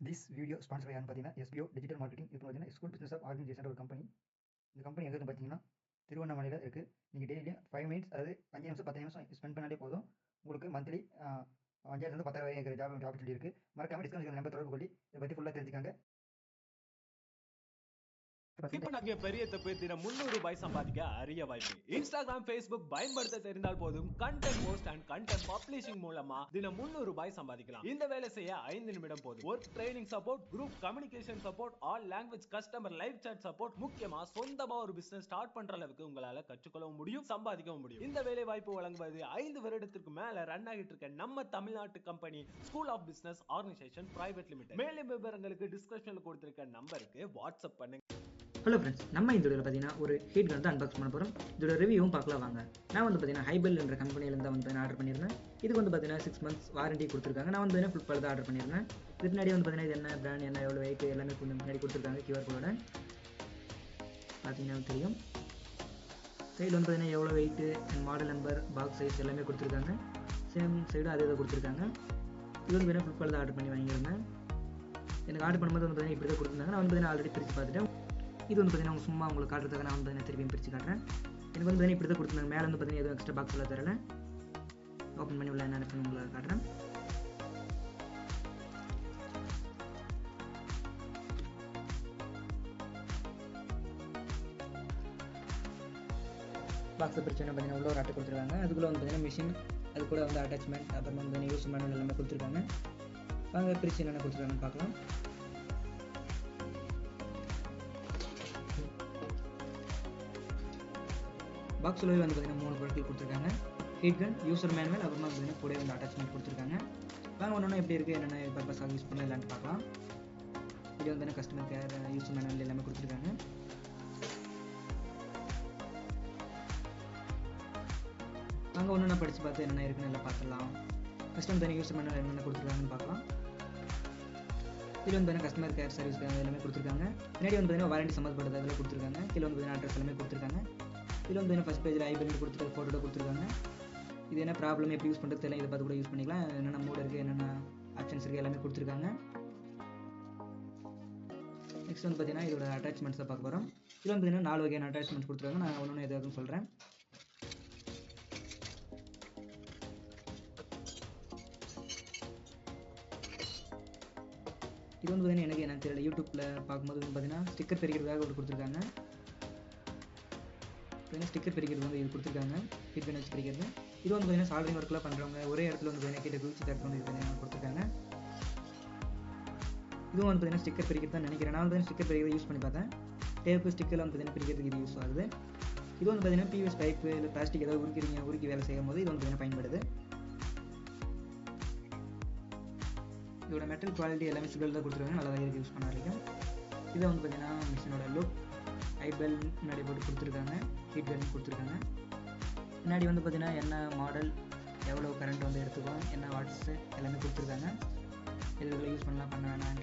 This video sponsored by யாருன்னு பார்த்தீங்கன்னா SBO digital marketing. இது பார்த்தீங்கன்னா ஸ்கூல் பிஸ்னஸ் ஆஃப் ஆர்கனைசேஷன் ஒரு கம்பெனி. இந்த கம்பெனி எங்கே பார்த்தீங்கன்னா திருவண்ணாமலையில் இருக்குது. நீங்கள் டெய்லியும் 5 மினிட்ஸ் அதாவது 5 நிமிஷம் 10 நிமிஷம் ஸ்பெண்ட் பண்ணாலே போதும். உங்களுக்கு மந்த்லி 5000 10,000 வரைக்கும் ஜாப் ஆப்பர்ச்சுனிட்டி இருக்குது. மறக்காம டிஸ்கவுண்ட் நம்பர் தொடர்பு கொள்ளி இதை பற்றி ஃபுல்லாக தெரிஞ்சுக்காங்க. இப்ப நாங்க பெரிய தப்பு தினம் 300 ரூபாய் சம்பாதிக்க அரிய வாய்ப்பு. இன்ஸ்டாகிராம், Facebook பயன்படுத்த தெரிந்தால் போதும் content post and content publishing மூலமா தினம் 300 ரூபாய் சம்பாதிக்கலாம். இந்த வேலை செய்ய 5 நிமிடம் போதும். Work training support, group communication support, all language customer live chat support, முக்கியமா சொந்தமா ஒரு பிசினஸ் ஸ்டார்ட் பண்ற அளவுக்கு உங்களால கற்றுக்கொள்ளவும் முடியும், சம்பாதிக்கவும் முடியும். இந்த வேலை வாய்ப்பு வழங்குவது 5 வருடத்திற்கு மேல ரன் ஆகிட்டு இருக்க நம்ம தமிழ்நாட்டு company school of business organisation private limited. மேலும் விவரங்களுக்கு டிஸ்கிரிப்ஷன்ல கொடுத்திருக்க நம்பருக்கு வாட்ஸ்அப் பண்ணுங்க. ஹலோ ஃப்ரெண்ட்ஸ், நம்ம இந்த வீடியோவில் பார்த்தீங்கன்னா ஒரு ஹீட் கன் தான் அன்பாக்ஸ் பண்ண போகிறோம். இதோட ரிவ்யூவும் பார்க்கலாம் வாங்க. நான் வந்து பார்த்தீங்கன்னா ஹைபெல் என்ற கம்பெனியிலேருந்து வந்து ஆர்டர் பண்ணியிருந்தேன். இதுக்கு வந்து பார்த்தீங்கன்னா 6 months வாரண்டி கொடுத்துருக்காங்க. நான் வந்து பார்த்தீங்கன்னா ஃப்ளிப்கார்ட் தான் ஆர்டர் பண்ணியிருந்தேன். இதுக்கு முன்னாடி வந்து பார்த்தீங்கன்னா இது என்ன பிராண்ட், என்ன எவ்வளோ வெயிட் எல்லாமே கொஞ்சம் முன்னாடி கொடுத்துருக்காங்க. QR கோடோட பார்த்தீங்கன்னா தெரியும். சைடில் வந்து பார்த்தீங்கன்னா எவ்வளோ weight and model number, box size எல்லாமே கொடுத்துருக்காங்க. சேம் சைடும் அதே தான் கொடுத்துருக்காங்க. இது வந்து பார்த்தீங்கன்னா ஃப்ளிப்கார்ட் தான் ஆர்டர் பண்ணி வாங்கியிருந்தேன். எனக்கு ஆர்டர் பண்ணும்போது வந்து பார்த்தீங்கன்னா இப்படி தான் கொடுத்துருந்தாங்க. நான் வந்து பார்த்தீங்கன்னா ஆல்ரெடி பிரித்து பார்த்துட்டேன். இது வந்து பார்த்தீங்கன்னா சும்மா உங்களுக்கு காட்டுறதுக்காக நான் வந்து பார்த்தீங்கன்னா திருப்பியும் பிரித்து காட்டுறேன். எனக்கு வந்து பார்த்தீங்கன்னா இப்படி தான் கொடுத்துருந்தாங்க. மேலே வந்து பார்த்தீங்கன்னா எதுவும் எக்ஸ்ட்ரா பாக்ஸ் எல்லாம் தரல. ஓப்பன் பண்ணி உள்ள என்ன பண்ணி உங்களுக்கு காட்டுறேன். பாக்ஸை பிரிச்சு என்ன பார்த்தீங்கன்னா உள்ள ஒரு அட்டை கொடுத்துருக்காங்க. அதுக்குள்ளே வந்து பார்த்தீங்கன்னா மிஷின், அது கூட வந்து அட்டாச்மெண்ட், அப்புறமா வந்து யூஸ் மேனுவல் எல்லாமே கொடுத்துருக்காங்க. வாங்க பிரிச்சு என்னென்ன கொடுத்துருக்காங்கன்னு பார்க்கலாம். பாக்ஸில் வந்து பார்த்தீங்கன்னா 3 பொருட்கள் கொடுத்துருக்காங்க. ஹீட் கன், யூசர் மேனுவல், அப்புறமா பார்த்தீங்கன்னா கூட வந்து அட்டாச்மெண்ட் கொடுத்துருக்காங்க. வாங்க ஒன்று எப்படி இருக்குது, என்னென்ன பர்பஸாக யூஸ் பண்ணலான்னு பார்க்கலாம். இது வந்து கஸ்டமர் கேர், யூசர் மேனுவல் எல்லாமே கொடுத்துருக்காங்க. வாங்க ஒன்று படித்து பார்த்து என்னென்ன இருக்குன்னு எல்லாம் பார்த்துடலாம். ஃபஸ்ட் வந்து யூசர் மேனுவல் என்னென்ன கொடுத்துருக்காங்கன்னு பார்க்கலாம். இது வந்து பார்த்தீங்கன்னா கஸ்டமர் கேர் சர்வீஸ் எல்லாமே கொடுத்துருக்காங்க. முன்னாடி வந்து பார்த்தீங்கன்னா வாரண்டி சம்மந்தப்பட்டது அதில் கொடுத்துருக்காங்க. கீழே வந்து பார்த்தீங்கன்னா அட்ரஸ் எல்லாமே கொடுத்துருக்காங்க. இதில் வந்து ஃபஸ்ட் பேஜில் ஐபெல் கொடுத்துட்டு ஃபோட்டோ கொடுத்துருக்காங்க. இது என்ன ப்ராப்ளம், எப்படி யூஸ் பண்ணுறது தெரியல, இதை பார்த்து கூட யூஸ் பண்ணிக்கலாம். என்னென்ன மோட் இருக்குது, என்னென்ன ஆப்ஷன்ஸ் இருக்குது எல்லாமே கொடுத்துருக்காங்க. நெக்ஸ்ட் வந்து பார்த்தீங்கன்னா இதோட அட்டாச்மெண்ட்ஸ் தான் பார்க்க போகிறோம். இதில் வந்து பார்த்தீங்கன்னா 4 வகையான அட்டாச்மெண்ட்ஸ் கொடுத்துருக்காங்க. நான் ஒன்று எதாவது சொல்கிறேன். இது வந்து பார்த்தீங்கன்னா எனக்கு தெரியல, யூடியூப்பில் பார்க்கும்போது வந்து பார்த்தீங்கன்னா ஸ்டிக்கர் பிரிக்கிறதுக்காக ஒரு கொடுத்துருக்காங்க. ஸ்டிக்கர் பிரிக்கிறது வந்து இது கொடுத்துருக்காங்க. ஹீட் கன் வச்சு பிரிக்கிறது. இது வந்து பார்த்தீங்கன்னா சால்டரிங் ஒர்க்லாம் பண்ணுறவங்க ஒரே இடத்துல வந்து பார்த்தீங்கன்னா கிட்ட குளிச்சு தரணும் இது கொடுத்துருக்காங்க. இதுவும் வந்து பார்த்தீங்கன்னா ஸ்டிக்கர் பிரிக்கிறது தான் நினைக்கிறேன். நான் வந்து ஸ்டிக்கர் பிரிக்கிறது யூஸ் பண்ணி பார்த்தேன். டேப்பு ஸ்டிக்கரில் வந்து பார்த்தீங்கன்னா பிரிக்கிறதுக்கு இது யூஸ் ஆகுது. இது வந்து பார்த்தீங்கன்னா பிவிஎஸ் பைப்பு இல்லை பிளாஸ்டிக் ஏதாவது உருக்கி வேலை செய்யும் போது இது வந்து பார்த்தீங்கன்னா பயன்படுது. இதோட மெட்டல் குவாலிட்டி எல்லாமே சிவில் தான் கொடுத்துருக்காங்க. நல்லா தான் யூஸ் பண்ண வரைக்கும். இதை வந்து பார்த்தீங்கன்னா மிஷினோட லுக், ஐபெல் முன்னாடி போட்டு கொடுத்துருக்காங்க. ஹீட் கன் கொடுத்துருக்காங்க. முன்னாடி வந்து பார்த்தீங்கன்னா என்ன மாடல், எவ்வளோ கரண்ட் வந்து எடுத்துக்கும், என்ன வாட்ஸு எல்லாமே கொடுத்துருக்காங்க. இதில் யூஸ் பண்ணலாம், பண்ண வேணாம்.